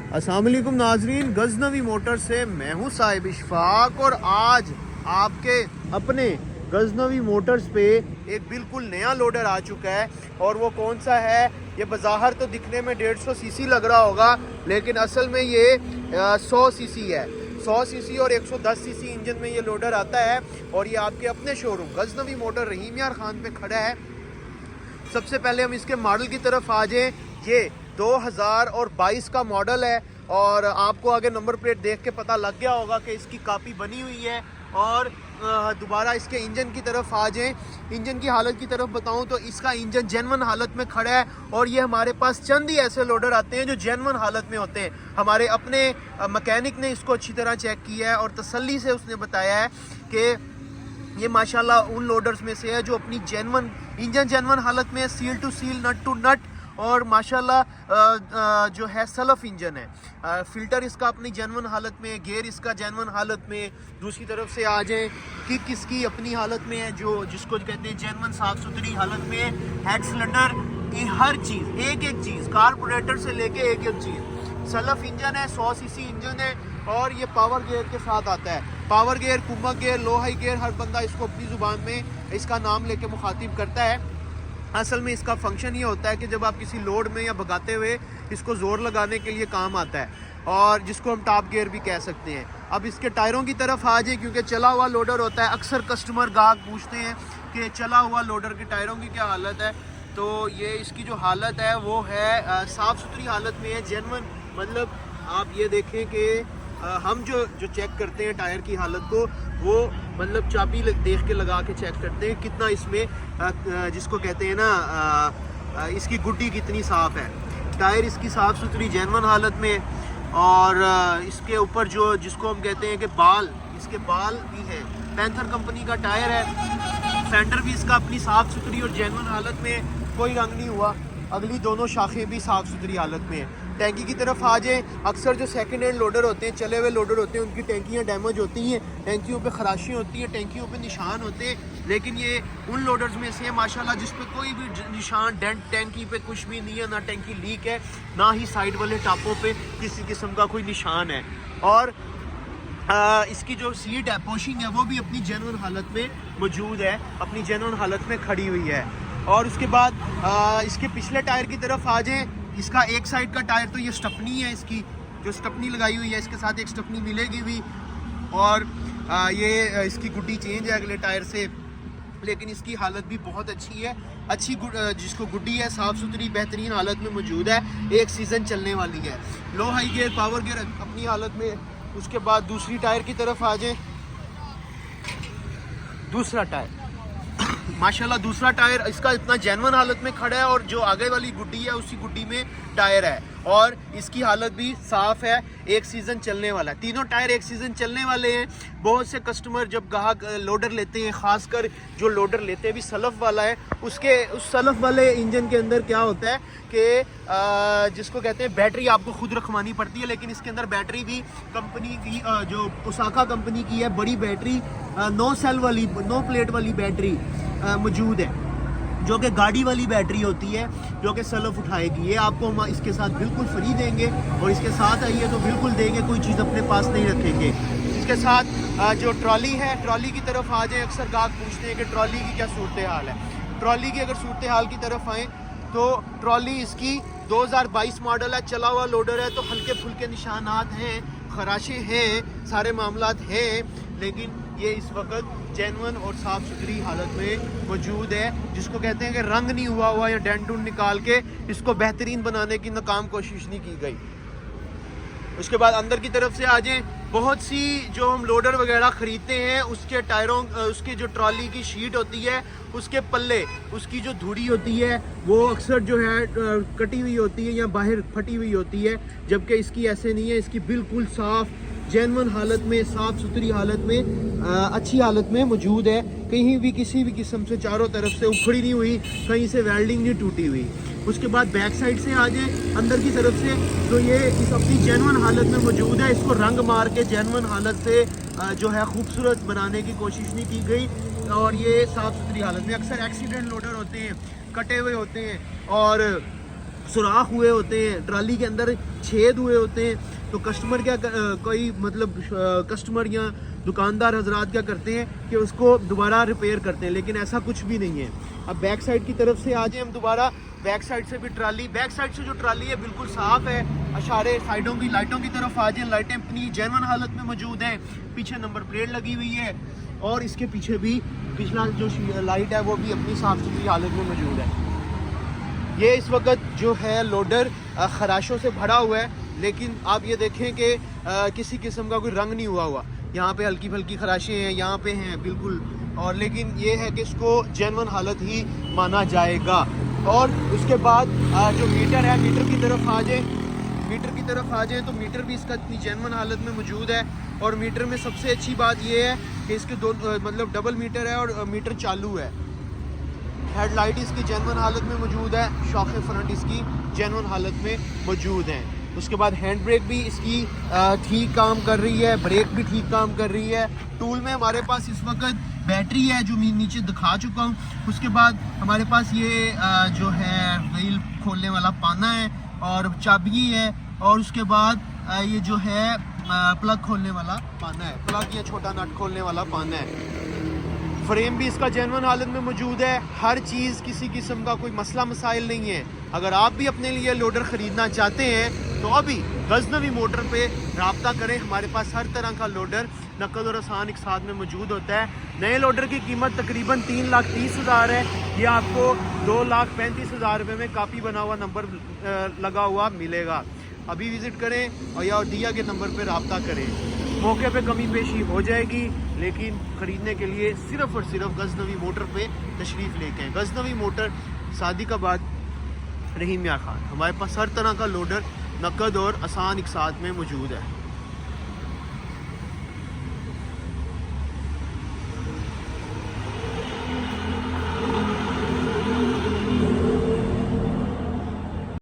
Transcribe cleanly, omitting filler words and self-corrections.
अस्सलाम वालेकुम नाजरीन, गजनवी मोटर से मैं हूँ साहिब इशफाक और आज आपके अपने गजनवी मोटर्स पे एक बिल्कुल नया लोडर आ चुका है। और वो कौन सा है? ये बाज़ाहर तो दिखने में 150 सीसी लग रहा होगा, लेकिन असल में ये 100 सीसी है। 100 सीसी और 110 सीसी इंजन में ये लोडर आता है और ये आपके अपने शोरूम गजनवी मोटर रहीम यार खान पे खड़ा है। सबसे पहले हम इसके मॉडल की तरफ आ जाएं। ये 2022 का मॉडल है और आपको आगे नंबर प्लेट देख के पता लग गया होगा कि इसकी कापी बनी हुई है। और दोबारा इसके इंजन की तरफ आ जाएं। इंजन की हालत की तरफ बताऊं तो इसका इंजन जेन्युइन हालत में खड़ा है और ये हमारे पास चंद ही ऐसे लोडर आते हैं जो जेन्युइन हालत में होते हैं। हमारे अपने मैकेनिक ने इसको अच्छी तरह चेक किया है और तसल्ली से उसने बताया है कि ये माशाल्लाह उन लोडर्स में से है जो अपनी जेन्युइन इंजन जेन्युइन हालत में, seal to seal, nut to nut, और माशाल्लाह जो है सलफ इंजन है। फ़िल्टर इसका अपनी जेन्युइन हालत में, गेयर इसका जेन्युइन हालत में। दूसरी तरफ से आ जाए किक इसकी अपनी हालत में है, जो जिसको कहते हैं जेन्युइन साफ़ सुथरी हालत में। हेड सिलेंडर की हर चीज़, एक एक चीज़, कार्बोरेटर से लेके एक एक चीज़। सलफ इंजन है, 100 सीसी इंजन है और ये पावर गियर के साथ आता है। पावर गियर, कुम्बक गियर, लो हाई गियर, हर बंदा इसको अपनी ज़ुबान में इसका नाम लेके मुखातिब करता है। असल में इसका फंक्शन ये होता है कि जब आप किसी लोड में या भगाते हुए इसको ज़ोर लगाने के लिए काम आता है, और जिसको हम टॉप गियर भी कह सकते हैं। अब इसके टायरों की तरफ आ जाए, क्योंकि चला हुआ लोडर होता है। अक्सर कस्टमर गाहक पूछते हैं कि चला हुआ लोडर के टायरों की क्या हालत है। तो ये इसकी जो हालत है वो है साफ़ सुथरी हालत में है, जेन्युइन। मतलब आप ये देखें कि हम जो चेक करते हैं टायर की हालत को, वो मतलब चाबी देख के लगा के चेक करते हैं कितना इसमें जिसको कहते हैं ना इसकी गुड्डी कितनी साफ़ है। टायर इसकी साफ़ सुथरी जेन्युइन हालत में। और इसके ऊपर जो जिसको हम कहते हैं कि बाल, इसके बाल भी हैं। पैंथर कंपनी का टायर है। फेंडर भी इसका अपनी साफ़ सुथरी और जेन्युइन हालत में, कोई रंग नहीं हुआ। अगली दोनों शाखें भी साफ़ सुथरी हालत में है। टैंकी की तरफ आ जाए, अक्सर जो सेकंड हैंड लोडर होते हैं, चले हुए लोडर होते हैं, उनकी टैंकियाँ डैमेज होती हैं, टैंकियों पे खराशियाँ होती हैं, टैंकियों पे निशान होते हैं। लेकिन ये उन लोडर्स में से माशाल्लाह जिस पे कोई भी निशान, डेंट टैंकी पे कुछ भी नहीं है, ना टैंकी लीक है, ना ही साइड वाले टापों पे किसी किस्म का कोई निशान है। और इसकी जो सीट है, पोशिंग है, वो भी अपनी जेन्युइन हालत में मौजूद है, अपनी जेन्युइन हालत में खड़ी हुई है। और उसके बाद इसके पिछले टायर की तरफ आ जाएँ। इसका एक साइड का टायर तो ये स्टपनी है, इसकी जो स्टपनी लगाई हुई है, इसके साथ एक स्टपनी मिलेगी भी। और ये इसकी गुड्डी चेंज है अगले टायर से, लेकिन इसकी हालत भी बहुत अच्छी है। अच्छी जिसको गुड्डी है, साफ़ सुथरी बेहतरीन हालत में मौजूद है, एक सीज़न चलने वाली है। लो हाई गियर, पावर गियर अपनी हालत में। उसके बाद दूसरी टायर की तरफ आ जाए। दूसरा टायर माशाल्लाह, दूसरा टायर इसका इतना जेन्युइन हालत में खड़ा है और जो आगे वाली गुड्डी है उसी गुड्डी में टायर है और इसकी हालत भी साफ़ है, एक सीज़न चलने वाला है। तीनों टायर एक सीज़न चलने वाले हैं। बहुत से कस्टमर जब ग्राहक लोडर लेते हैं, ख़ासकर जो लोडर लेते हैं भी सलफ़ वाला है, उस सलफ़ वाले इंजन के अंदर क्या होता है कि जिसको कहते हैं बैटरी आपको खुद रखवानी पड़ती है। लेकिन इसके अंदर बैटरी भी कंपनी की जो ओसाका कंपनी की है, बड़ी बैटरी, 9 सेल वाली, 9 प्लेट वाली बैटरी मौजूद है, जो कि गाड़ी वाली बैटरी होती है, जो कि सलफ उठाएगी। ये आपको हम इसके साथ बिल्कुल फ्री देंगे और इसके साथ आइए तो बिल्कुल देंगे, कोई चीज़ अपने पास नहीं रखेंगे। इसके साथ जो ट्रॉली है, ट्रॉली की तरफ आ जाए। अक्सर गाहक पूछते हैं कि ट्रॉली की क्या सूरत हाल है। ट्रॉली की अगर सूरत हाल की तरफ आएँ तो ट्रॉली इसकी 2022 मॉडल है, चला हुआ लोडर है, तो हल्के फुल्के निशानात हैं, खराशे हैं, सारे मामलात हैं, लेकिन ये इस वक्त जेन्युइन और साफ़ सुथरी हालत में मौजूद है। जिसको कहते हैं कि रंग नहीं हुआ या डेंट उंट निकाल के इसको बेहतरीन बनाने की नाकाम कोशिश नहीं की गई। उसके बाद अंदर की तरफ से आ जाएं। बहुत सी जो हम लोडर वगैरह ख़रीदते हैं, उसके टायरों, उसके जो ट्रॉली की शीट होती है, उसके पल्ले, उसकी जो धुरी होती है, वो अक्सर जो है कटी हुई होती है या बाहर फटी हुई होती है, जबकि इसकी ऐसे नहीं है। इसकी बिल्कुल साफ़ जेन्युइन हालत में, साफ़ सुथरी हालत में, अच्छी हालत में मौजूद है। कहीं भी किसी भी किस्म से चारों तरफ से उखड़ी नहीं हुई, कहीं से वेल्डिंग नहीं टूटी हुई। उसके बाद बैक साइड से आ जाए अंदर की तरफ से, तो ये इस अपनी जेन्युइन हालत में मौजूद है। इसको रंग मार के जेन्युइन हालत से जो है खूबसूरत बनाने की कोशिश नहीं की गई और ये साफ़ सुथरी हालत में। अक्सर एक्सीडेंट लोडर होते हैं, कटे हुए होते हैं और सुराख हुए होते हैं, ट्राली के अंदर छेद हुए होते हैं, तो कस्टमर क्या कोई मतलब कस्टमर या दुकानदार हजरात क्या करते हैं कि उसको दोबारा रिपेयर करते हैं, लेकिन ऐसा कुछ भी नहीं है। अब बैक साइड की तरफ से आ जाए हम दोबारा, बैक साइड से भी ट्राली, बैक साइड से जो ट्राली है बिल्कुल साफ़ है। अशारे साइडों की लाइटों की तरफ आ जाए, लाइटें अपनी जेन्युइन हालत में मौजूद हैं, पीछे नंबर प्लेट लगी हुई है और इसके पीछे भी पिछला जो लाइट है वो भी अपनी साफ़ सुथरी हालत में मौजूद है। ये इस वक्त जो है लोडर खराशों से भरा हुआ है, लेकिन आप ये देखें कि किसी किस्म का कोई रंग नहीं हुआ। यहाँ पे हल्की फल्की खराशें हैं, यहाँ पे हैं बिल्कुल, और लेकिन ये है कि इसको जेन्युइन हालत ही माना जाएगा। और उसके बाद जो मीटर है, मीटर की तरफ आ जाए, तो मीटर भी इसका इतनी जेन्युइन हालत में मौजूद है। और मीटर में सबसे अच्छी बात ये है कि इसके दो मतलब डबल मीटर है और मीटर चालू है। हेडलाइट इसकी जेन्युइन हालत में मौजूद है, शॉकें फ्रंट इसकी जेन्युइन हालत में मौजूद हैं। उसके बाद हैंड ब्रेक भी इसकी ठीक काम कर रही है, ब्रेक भी ठीक काम कर रही है। टूल में हमारे पास इस वक्त बैटरी है जो मैं नीचे दिखा चुका हूँ। उसके बाद हमारे पास ये जो है व्हील खोलने वाला पाना है और चाबी है, और उसके बाद ये जो है प्लग खोलने वाला पाना है, प्लग या छोटा नट खोलने वाला पाना है। फ्रेम भी इसका जेन्युइन हालत में मौजूद है। हर चीज़, किसी किस्म का कोई मसला मसाइल नहीं है। अगर आप भी अपने लिए लोडर ख़रीदना चाहते हैं तो अभी गज़नवी मोटर पे रब्ता करें। हमारे पास हर तरह का लोडर नकद और आसान एक साथ में मौजूद होता है। नए लोडर की कीमत तकरीबन 3,30,000 है। ये आपको 2,35,000 रुपये में कापी बना हुआ नंबर लगा हुआ मिलेगा। अभी विज़िट करें और या दिया के नंबर पर रब्ता करें। मौके पे कमी पेशी हो जाएगी, लेकिन ख़रीदने के लिए सिर्फ़ और सिर्फ गज़नवी मोटर पे तशरीफ़ लेके आएँ। गज़नवी मोटर, सादिकाबाद, रहीम मियां खान। हमारे पास हर तरह का लोडर नकद और आसान एक साथ में मौजूद है।